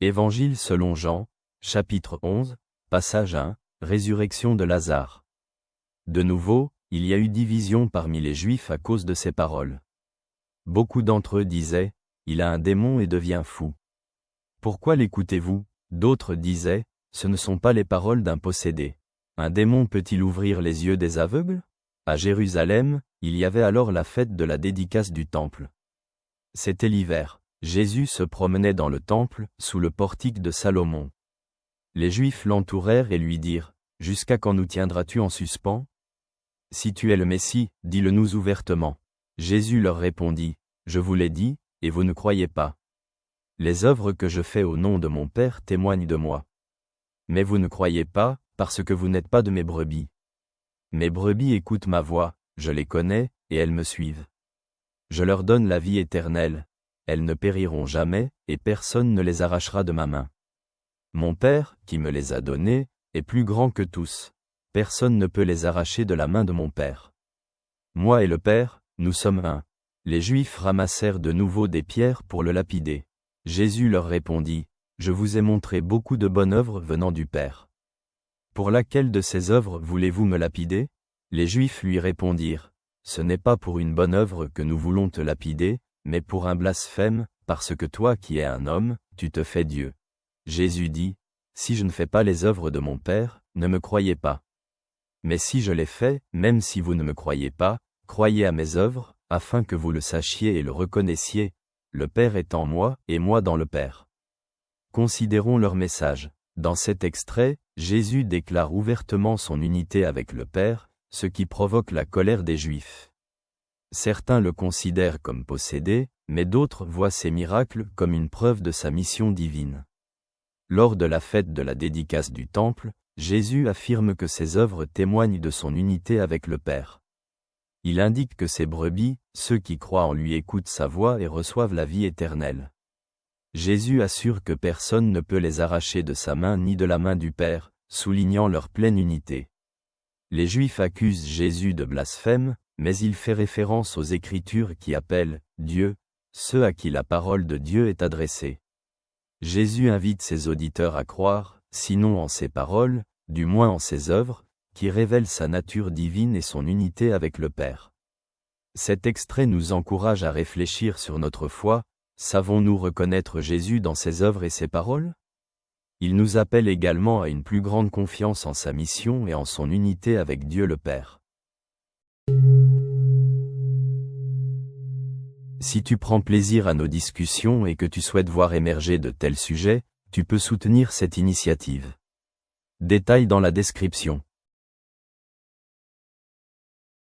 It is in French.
Évangile selon Jean, chapitre 11, passage 1, résurrection de Lazare. De nouveau, il y a eu division parmi les Juifs à cause de ces paroles. Beaucoup d'entre eux disaient, « Il a un démon et devient fou. » Pourquoi l'écoutez-vous? D'autres disaient, « Ce ne sont pas les paroles d'un possédé. Un démon peut-il ouvrir les yeux des aveugles ?» À Jérusalem, il y avait alors la fête de la dédicace du temple. C'était l'hiver. Jésus se promenait dans le temple, sous le portique de Salomon. Les Juifs l'entourèrent et lui dirent, « Jusqu'à quand nous tiendras-tu en suspens? Si tu es le Messie, dis-le-nous ouvertement. » Jésus leur répondit, « Je vous l'ai dit, et vous ne croyez pas. Les œuvres que je fais au nom de mon Père témoignent de moi. Mais vous ne croyez pas, parce que vous n'êtes pas de mes brebis. Mes brebis écoutent ma voix, je les connais, et elles me suivent. Je leur donne la vie éternelle. Elles ne périront jamais, et personne ne les arrachera de ma main. Mon Père, qui me les a donnés, est plus grand que tous. Personne ne peut les arracher de la main de mon Père. Moi et le Père, nous sommes un. » Les Juifs ramassèrent de nouveau des pierres pour le lapider. Jésus leur répondit, « Je vous ai montré beaucoup de bonnes œuvres venant du Père. Pour laquelle de ces œuvres voulez-vous me lapider? » Les Juifs lui répondirent, « Ce n'est pas pour une bonne œuvre que nous voulons te lapider, mais pour un blasphème, parce que toi qui es un homme, tu te fais Dieu. » Jésus dit, « Si je ne fais pas les œuvres de mon Père, ne me croyez pas. Mais si je les fais, même si vous ne me croyez pas, croyez à mes œuvres, afin que vous le sachiez et le reconnaissiez, le Père est en moi et moi dans le Père. » Considérons leur message. Dans cet extrait, Jésus déclare ouvertement son unité avec le Père, ce qui provoque la colère des Juifs. Certains le considèrent comme possédé, mais d'autres voient ces miracles comme une preuve de sa mission divine. Lors de la fête de la dédicace du Temple, Jésus affirme que ses œuvres témoignent de son unité avec le Père. Il indique que ses brebis, ceux qui croient en lui écoutent sa voix et reçoivent la vie éternelle. Jésus assure que personne ne peut les arracher de sa main ni de la main du Père, soulignant leur pleine unité. Les Juifs accusent Jésus de blasphème, mais il fait référence aux Écritures qui appellent « Dieu » ceux à qui la parole de Dieu est adressée. Jésus invite ses auditeurs à croire, sinon en ses paroles, du moins en ses œuvres, qui révèlent sa nature divine et son unité avec le Père. Cet extrait nous encourage à réfléchir sur notre foi. Savons-nous reconnaître Jésus dans ses œuvres et ses paroles? Il nous appelle également à une plus grande confiance en sa mission et en son unité avec Dieu le Père. Si tu prends plaisir à nos discussions et que tu souhaites voir émerger de tels sujets, tu peux soutenir cette initiative. Détails dans la description.